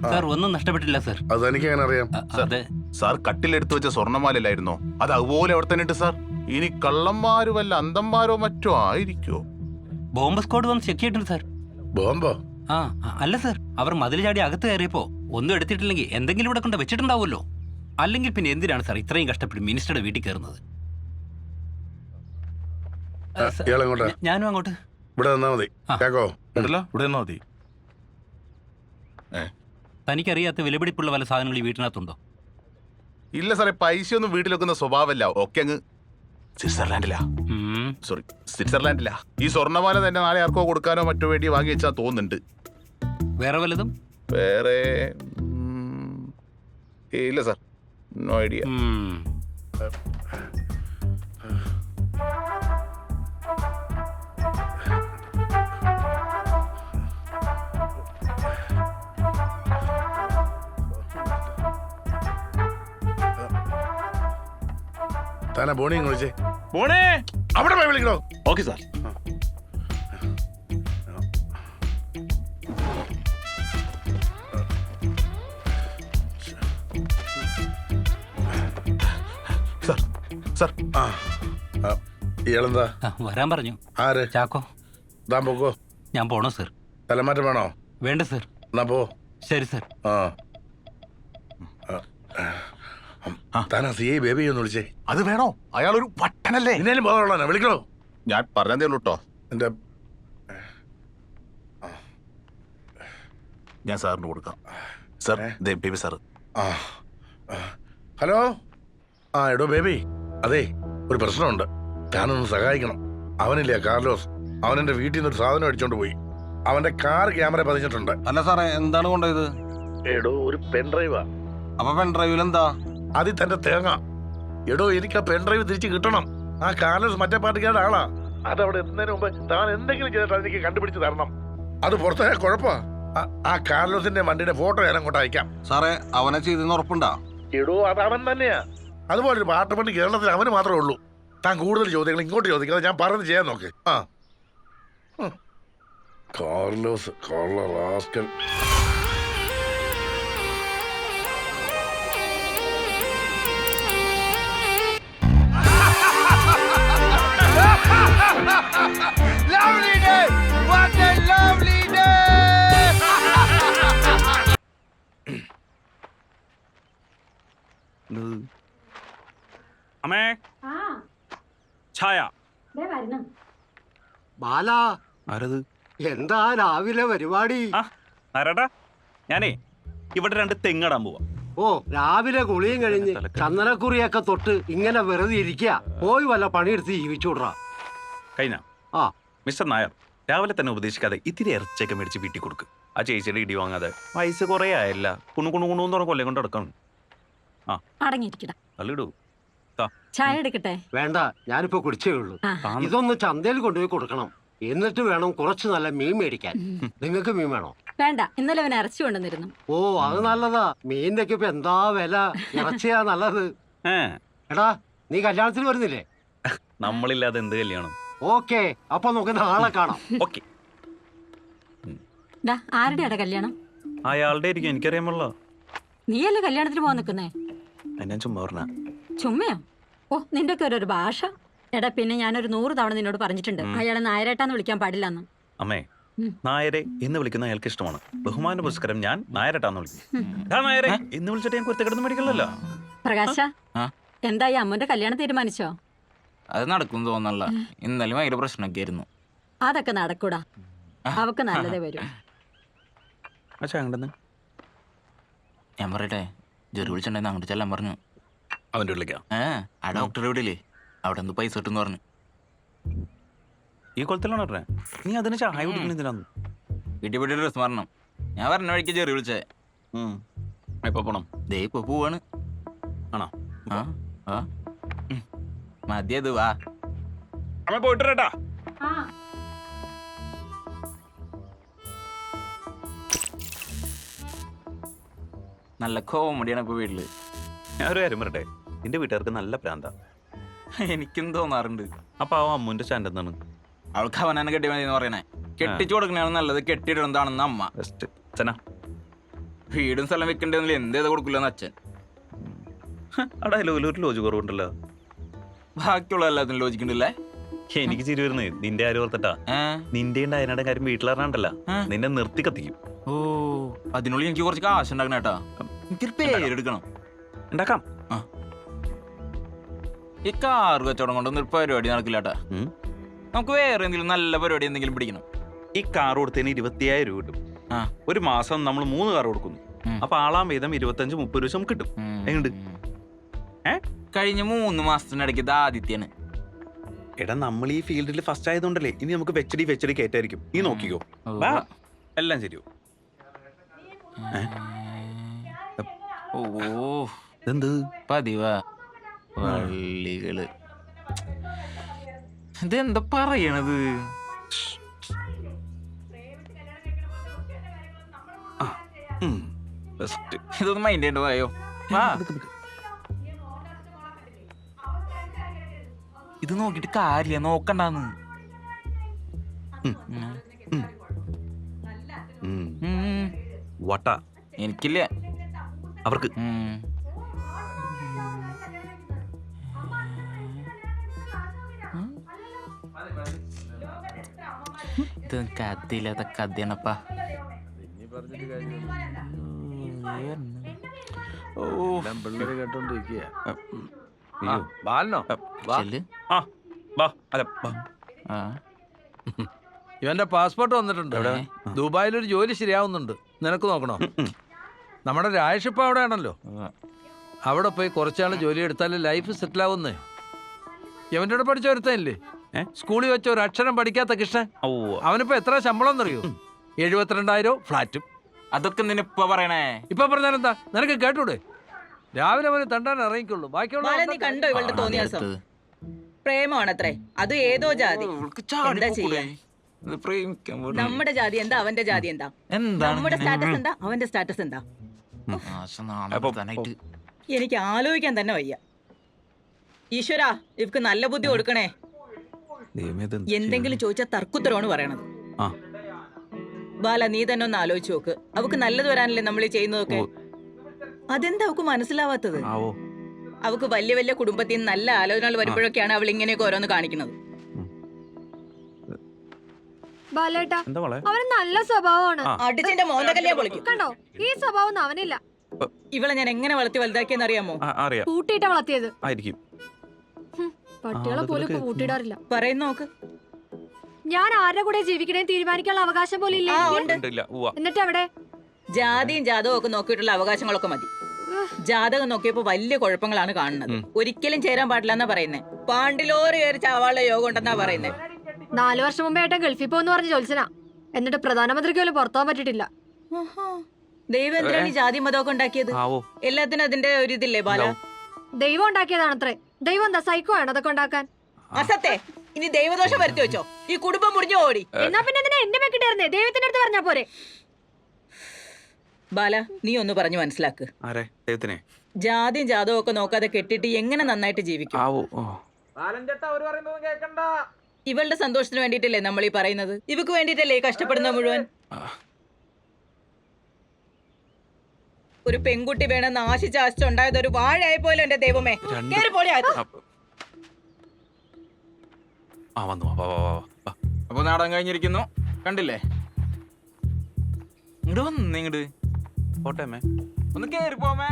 Sir ഒന്നും നഷ്ടപ്പെട്ടില്ല sir. അത് എനിക്ക് എങ്ങനെ അറിയാം? അതെ സാർ കട്ടിലെടുത്ത് വെച്ച സ്വർണ്ണമാലല്ലായിരുന്നോ? അത് അതുപോലെ അവിടെ തന്നെ ഉണ്ട് സാർ. ഇനി കള്ളന്മാരും വല്ല അന്തന്മാരോ മറ്റോ ആയിരിക്കോ? ബോംബ് സ്ക്വാഡ് വന്ന് ചെക്ക് ചെയ്തിട്ടുണ്ട് സാർ. ബോംബോ? അല്ല സാർ, അവർ മതിൽ ചാടി അകത്ത് കയറിയപ്പോ ഒന്നും എടുത്തിട്ടില്ലെങ്കിൽ എന്തെങ്കിലും ഇവിടെ കൊണ്ട് വെച്ചിട്ടുണ്ടാവുമല്ലോ. അല്ലെങ്കിൽ പിന്നെ എന്തിനാണ് സാർ ഇത്രയും കഷ്ടപ്പെട്ട് മിനിസ്റ്ററുടെ വീട്ടിൽ കയറുന്നത്? ഞാനും അങ്ങോട്ട്. ഇവിടെ നിന്നാ മതി. കേക്കോ? ഇവിടെ നിന്നാ മതി. തനിക്കറിയാത്ത വിലപിടിപ്പുള്ള പല സാധനങ്ങൾ ഈ വീട്ടിനകത്തുണ്ടോ? ഇല്ല സാറേ, പൈസ ഒന്നും വീട്ടിൽ വെക്കുന്ന സ്വഭാവമല്ല. ഒക്കെ അങ്ങ് സ്വിറ്റ്സർലാൻഡിലാ. സോറി, സ്വിറ്റ്സർലാൻഡിലാ. ഈ സ്വർണ്ണമാല തന്നെ നാളെ ആർക്കോ കൊടുക്കാനോ മറ്റോ വേണ്ടി വാങ്ങി വെച്ചാൽ തോന്നുന്നുണ്ട്. വേറെ വല്ലതും? വേറെ ഇല്ല sir, no idea. Thana Boney വിളിച്ചേ? മോനെ അവിടെ പോയി വിളിക്കണോ? Okay sir. Sir sir. ഇയാളെന്താ? വരാൻ പറഞ്ഞു. ആര്? ചാക്കോ. താൻ പോക്കോ. ഞാൻ പോണോ സാർ? തലമാറ്റം വേണോ? വേണ്ട സാർ. എന്നാ പോ. ശരി സാർ. താനാ CI ബേബി ഒന്ന് വിളിച്ചേ. അത് വേണോ? അയാളൊരു വട്ടനല്ലേ. ഇന്നേലും ബോധമുള്ള വിളിക്കണോ? ഞാൻ പറഞ്ഞതേ ഉള്ളൂ കേട്ടോ. എന്റെ ഞാൻ സാറിന് കൊടുക്കാം. Sir, baby sir. ഹലോ. എടോ ബേബി, അതെ ഒരു പ്രശ്നമുണ്ട്. താനൊന്ന് സഹായിക്കണം. അവനില്ലേ കാർലോസ്, അവനെന്റെ വീട്ടിൽ നിന്ന് ഒരു സാധനം അടിച്ചോണ്ട് പോയി. അവന്റെ കാർ ക്യാമറ പതിഞ്ഞിട്ടുണ്ട്. അല്ല സാറേ, എന്താണ് കൊണ്ടുപോയത്? എടോ ഒരു പെൻഡ്രൈവാ. അപ്പൊ പെൻഡ്രൈവിൽ എന്താ? അതിൽ തന്റെ തേങ്ങ. എടോ എനിക്ക് ആ പെൻഡ്രൈവ് തിരിച്ച് കിട്ടണം. ആ കാർലോസ് മറ്റേ പാർട്ടിക്കാരുടെ ആളാ. അതവിടെ എത്തുന്നതിന് മുമ്പ് താൻ എന്തെങ്കിലും ചെയ്തിട്ട് എനിക്ക് കണ്ടുപിടിച്ച് തരണം. അത് പുറത്തായ കുഴപ്പമാ. ആ കാർലോസിന്റെ വണ്ടിയുടെ ഫോട്ടോ ഞാൻ അങ്ങോട്ട് അയക്കാം. സാറേ, അവനെ ചെയ്തെന്ന് ഉറപ്പുണ്ടാ? എടോ അത് അവൻ തന്നെയാ. അതുപോലെ ഒരു പാട്ടുപണി കേരളത്തിൽ അവന് മാത്രമേ ഉള്ളൂ. താൻ കൂടുതൽ ചോദ്യങ്ങൾ ഇങ്ങോട്ട് ചോദിക്കാതെ ഞാൻ പറഞ്ഞത് ചെയ്യാൻ നോക്ക്. Carlos rascal. Lovely day! What a lovely day! അമ്മേ, ഛായ. ബാല, എന്താ രാവിലെ പരിപാടി? ആരാടാ? ഞാനേ ഇവിടെ 2 തെങ്ങടാൻ പോവാ. ഓ, രാവിലെ കുളിയും കഴിഞ്ഞ് ചന്ദനക്കുറിയൊക്കെ തൊട്ട് ഇങ്ങനെ വെറുതെ ഇരിക്കുക. പോയി വല്ല പണിയെടുത്ത് ജീവിച്ചുവിടാ. കഴിഞ്ഞ ആ മിസ്റ്റർ നായർ, രാവിലെ തന്നെ ഉപദേശിക്കാതെ ഇത്തിരി ഇറച്ചിയൊക്കെ മേടിച്ച് വീട്ടിൽ കൊടുക്ക്. ആ ചേച്ചിയുടെ ഇടി വാങ്ങാതെ. വയസ്സ് കുറേ ആയല്ല, കുണുകുണുകുണൂന്ന് പറഞ്ഞ കൊല്ലം കൊണ്ട് നടക്കണം. അടങ്ങിയിരിക്കടാ. തള്ളിടൂ. ചായ എടുക്കട്ടെ? വേണ്ട, ഞാനിപ്പോ കുടിച്ചേ ഉള്ളൂ. ഇതൊന്ന് ചന്തയിൽ കൊണ്ടുപോയി കൊടുക്കണം. എന്നിട്ട് വേണം കുറച്ച് നല്ല മീൻ മേടിക്കാൻ. നിങ്ങൾക്ക് മീൻ വേണോ? വേണ്ട, ഇന്നലെ അവൻ ഇറച്ചി കൊണ്ടുവന്നിരുന്നു. ഓ, അത് നല്ലതാ. മീനിന്റെ ഒക്കെ ഇപ്പൊ എന്താ വില. ഇറച്ചിയാ നല്ലത്. എടാ, നീ കല്യാണത്തിന് വരുന്നില്ലേ? നമ്മളില്ലാതെ എന്ത് കല്യാണം? ഓക്കെ, അപ്പൊ നമുക്ക് നാളെ കാണാം. ഓക്കെ. ആരുടെയാടാ കല്യാണം? അയാളുടെ ആയിരിക്കും, എനിക്കറിയാമുള്ള. നീയല്ലേ കല്യാണത്തിന് പോകാൻ നിൽക്കുന്നേ? ഞാൻ ചുമ്മാ പറഞ്ഞ. ചുമ്മയോ? ഓ, നിന്റെ ഒക്കെ ഒരു ഭാഷ. എടാ, പിന്നെ ഞാനൊരു 100 തവണ നിന്നോട് പറഞ്ഞിട്ടുണ്ട് അയാളെ നായരേട്ടാന്ന് വിളിക്കാൻ പാടില്ലെന്ന്. അമ്മേ, നായരെ എന്ന് വിളിക്കുന്ന അയാൾക്ക് ഇഷ്ടമാണ്. ബഹുമാന പുരസ്കാരം ഞാൻ നായരട്ടാന്ന് വിളിക്കും. നായരെ എന്ന് വിളിച്ചിട്ട് ഞാൻ കുരുത്തക്കിടന്ന് മേടിക്കണല്ലോ. പ്രകാശ, എന്തായി അമ്മന്റെ കല്യാണം തീരുമാനിച്ചോ? അത് നടക്കും തോന്നല്ല. ഇന്നലെ ഭയങ്കര പ്രശ്നമൊക്കെ ആയിരുന്നു. അതൊക്കെ നടക്കൂടാ, അവക്ക് നല്ലതേ വരും. ഞാൻ പറയട്ടെ, ജെറി വിളിച്ചിട്ടുണ്ടെന്ന് അങ്ങോട്ട് ചെല്ലാൻ പറഞ്ഞു. അവന്റെ വിളിക്കാം. ആ ഡോക്ടറെ വീട്ടിലേ അവിടെ എന്ത് പൈസ കിട്ടും പറഞ്ഞു. ഈ കൊളത്തിലാണ് പറഞ്ഞേ. നീ അതിന് ചായ കുടിക്കണെന്തിനാന്ന്? വീട്ടിൽ പോയിട്ട് ഡ്രസ് മാറണം. ഞാൻ പറഞ്ഞ വഴിക്ക് ജെറി വിളിച്ചേ. എപ്പോ പോണം? ദേ ഇപ്പൊ പോവാണ്. ആണോ? മതിയത്, വാ. അമ്മ പോയിട്ടാ. നല്ല കോമഡിയാണ് ഇപ്പൊ വീട്ടില്. ഞാൻ ഒരു കാര്യം പറയട്ടെ, നിന്റെ വീട്ടുകാർക്ക് നല്ല പ്രാന്താ. എനിക്കും തോന്നാറുണ്ട്. അപ്പൊ ആ അമ്മുന്റെ സ്റ്റാൻഡ് എന്താണ്? അവൾക്ക് അവനെ കെട്ടി മതി എന്ന് പറയണേ. കെട്ടിച്ചു കൊടുക്കണതാണ് നല്ലത്, കെട്ടിയിടുന്നതാണെന്ന് അമ്മ. ബെസ്റ്റ്. വീടും സ്ഥലം വെക്കണ്ടെങ്കിൽ എന്തേത് കൊടുക്കില്ലെന്ന് അച്ഛൻ. ആ ഡയലോഗിൽ ഒരു ലോജ് കുറവുണ്ടല്ലോ. ബാക്കിയുള്ള എല്ലാത്തിനും ലോചിക്കണ്ടല്ലേ? എനിക്ക് ചിരി വരുന്നേ നിന്റെ ആരും ഓർത്തിട്ടാ. നിന്റെ ഡയനയുടെ കാര്യം വീട്ടിലറിഞ്ഞാണ്ടല്ല, നിന്നെ നിർത്തി കത്തിക്കും. ഓ, അതിനുള്ളിൽ എനിക്ക് കുറച്ച് കാശ് ഉണ്ടാക്കണം കേട്ടാ. എനിക്കൊരു പേരെടുക്കണം. ഉണ്ടാക്കാം. ഈ കാർ കച്ചവടം കൊണ്ടൊന്നും ഒരു പരിപാടി നടക്കില്ലാട്ടാ. നമുക്ക് വേറെ എന്തെങ്കിലും നല്ല പരിപാടി എന്തെങ്കിലും പിടിക്കണം. ഈ കാർ കൊടുത്തതിന് 25,000 രൂപ കിട്ടും. ഒരു മാസം നമ്മൾ 3 കാർ കൊടുക്കുന്നു. അപ്പൊ ആളാം വീതം 25-30 രൂപ നമുക്ക് കിട്ടും. എങ്ങോട്ട്? കഴിഞ്ഞ 3 മാസത്തിനിടയ്ക്ക് ഇത് ആദിത്യാണ്. എടാ, നമ്മൾ ഈ ഫീൽഡിൽ ഫസ്റ്റ് ആയതുകൊണ്ടല്ലേ ഇനി നമുക്ക് വെച്ചടി കയറ്റായിരിക്കും. നീ നോക്കിക്കോ, എല്ലാം ശരിയോ. ഓ, എന്ത് പതിവാ വള്ളികള്. ഇതെന്താ പറയണത്? ഇതൊന്നും മൈൻഡ് ചെയ്യേണ്ടതായോ? ഇത് നോക്കിട്ട് കാര്യ നോക്കണ്ടാന്ന്. വട്ട എനിക്കില്ല, അവർക്ക്. ഇത് കഥയില്ലാത്ത കഥയാണപ്പാ. പിള്ളേര് കേട്ടോണ്ടിരിക്കുക. ബാലനോ? ചെല്ല്. ഇവന്റെ പാസ്പോർട്ട് വന്നിട്ടുണ്ട്. ദുബായിലൊരു ജോലി ശരിയാവുന്നുണ്ട്. നിനക്ക് നോക്കണോ? നമ്മുടെ രാജേഷ് ഇപ്പൊ അവിടെ ആണല്ലോ. അവിടെ പോയി കുറച്ചാൾ ജോലി എടുത്താലേ ലൈഫ് സെറ്റിൽ ആവുന്നേ. ഇവന്റെ കൂടെ പഠിച്ച ഒരുത്തല്ലേ, സ്കൂളിൽ വെച്ച ഒരു അക്ഷരം പഠിക്കാത്ത കൃഷ്ണൻ. അവനിപ്പോ എത്ര ശമ്പളം എന്നറിയോ? 72,000 ഫ്ലാറ്റും. അതൊക്കെ നിനിപ്പ പറയണേ. ഇപ്പൊ പറഞ്ഞാലെന്താ? നിനക്ക് കേട്ടൂടെ? രാവിലെ അവന് തണ്ടാൻ ഇറങ്ങിക്കുള്ളൂ. ബാക്കിയുള്ള കണ്ടോ ഇവളുടെ തോന്നിയാസം? പ്രേമാണത്രേ, അത് ഏതോ ജാതി. എന്താ ചെയ്യാ? നമ്മുടെ ജാതി എന്താ, അവന്റെ ജാതി എന്താ? നമ്മുടെ സ്റ്റാറ്റസ് എന്താ, അവന്റെ സ്റ്റാറ്റസ് എന്താ? എനിക്ക് ആലോചിക്കാൻ തന്നെ വയ്യ. ഈശ്വര, ഇവക്ക് നല്ല ബുദ്ധി കൊടുക്കണേ. എന്തെങ്കിലും ചോദിച്ചാൽ തർക്കുത്തരമാണ് പറയണത്. ബാല, നീ തന്നെ ഒന്ന് ആലോചിച്ച് നോക്ക്. അവക്ക് നല്ലത് വരാനല്ലേ നമ്മൾ ഈ ചെയ്യുന്നതൊക്കെ. അതെന്താ അവക്ക് മനസ്സിലാവാത്തത്? അവക്ക് വലിയ വലിയ കുടുംബത്തിൽ നിന്ന് നല്ല ആലോചനകൾ വരുമ്പോഴൊക്കെയാണ് അവൾ ഇങ്ങനെയൊക്കെ ഓരോന്ന് കാണിക്കുന്നത്. അവന് നല്ല സ്വഭാവമാണ്. അടിച്ചിന്റെ മോന്തകല്ലേ പൊളിക്കും. കണ്ടോ, ഈ സ്വഭാവം അവനില്ല. ഇവളെ ഞാൻ എങ്ങനെ വളർത്തി വലുതാക്കിയെന്ന് അറിയാമോ? കൂട്ടിയിട്ടാ വളർത്തിയത്. ആയിരിക്കും. പട്ടികളെ പോലും ഇപ്പൊ കൂട്ടിയിടാറില്ല. പറയുന്ന നോക്ക്. ഞാൻ ആരുടെ കൂടെ ജീവിക്കണേ തീരുമാനിക്കാനുള്ള അവകാശം പോലും ഇല്ല. എന്നിട്ട് അവിടെ ജാതിയും ജാതകവും ഒക്കെ നോക്കിയിട്ടുള്ള അവകാശങ്ങളൊക്കെ മതി. ജാതകം നോക്കിയപ്പോ വലിയ കുഴപ്പങ്ങളാണ് കാണുന്നത്. ഒരിക്കലും ചേരാൻ പാടില്ല എന്നാ പറയുന്നേ. പാണ്ടിലോറ് കയറി ചാവാനുള്ള യോഗം ഉണ്ടെന്നാ പറയുന്നേ. 4 വർഷം മുമ്പേ ഏട്ടൻ ഗൾഫിൽ പോന്ന് പറഞ്ഞ് ജോത്സന. എന്നിട്ട് പ്രധാനമന്ത്രിക്ക് പോലും പുറത്താൻ പറ്റിയിട്ടില്ല. ദൈവം എന്തിനാണ് ഈ ജാതി മതമൊക്കെ ഉണ്ടാക്കിയത്? എല്ലാത്തിനും അതിന്റെ ഒരു ഇതില്ലേ ബാല? ദൈവം ഉണ്ടാക്കിയതാണത്രേ. ദൈവം എന്താ സൈക്കോ ആണ് അതൊക്കെ ഉണ്ടാക്കാൻ? അസത്തെ, ഇനി ദൈവദോഷം വരുത്തി വെച്ചോ. ഈ കുടുംബം മുടിഞ്ഞു ഓടി. എന്നാ പിന്നെ എന്തിനാ എന്നെ വെക്കിട്ടായിരുന്നേ? ദൈവത്തിന്റെ അടുത്ത് പറഞ്ഞാ പോരെ? ബാല, നീ ഒന്ന് പറഞ്ഞു മനസ്സിലാക്ക്. ജാതിയും ജാതവും ഒക്കെ നോക്കാതെ കെട്ടിട്ട് എങ്ങനെ നന്നായിട്ട് ജീവിക്കും? ഇവളുടെ സന്തോഷത്തിന് വേണ്ടിട്ടല്ലേ നമ്മൾ ഈ പറയുന്നത്? ഇവക്ക് വേണ്ടിട്ടല്ലേ ഈ കഷ്ടപ്പെടുന്ന മുഴുവൻ? ഒരു പെൺകുട്ടി വേണമെന്ന് ആശിച്ചാശിച്ചുണ്ടായത് ഒരു വാഴയായി പോലും എന്റെ ദൈവമേ. അപ്പൊ നാടകം കഴിഞ്ഞിരിക്കുന്നു, കണ്ടില്ലേ? ഇങ്ങോട്ട് വന്നിങ്ങോട്ട് പോട്ടെ, ഒന്ന് കേറി പോമേ.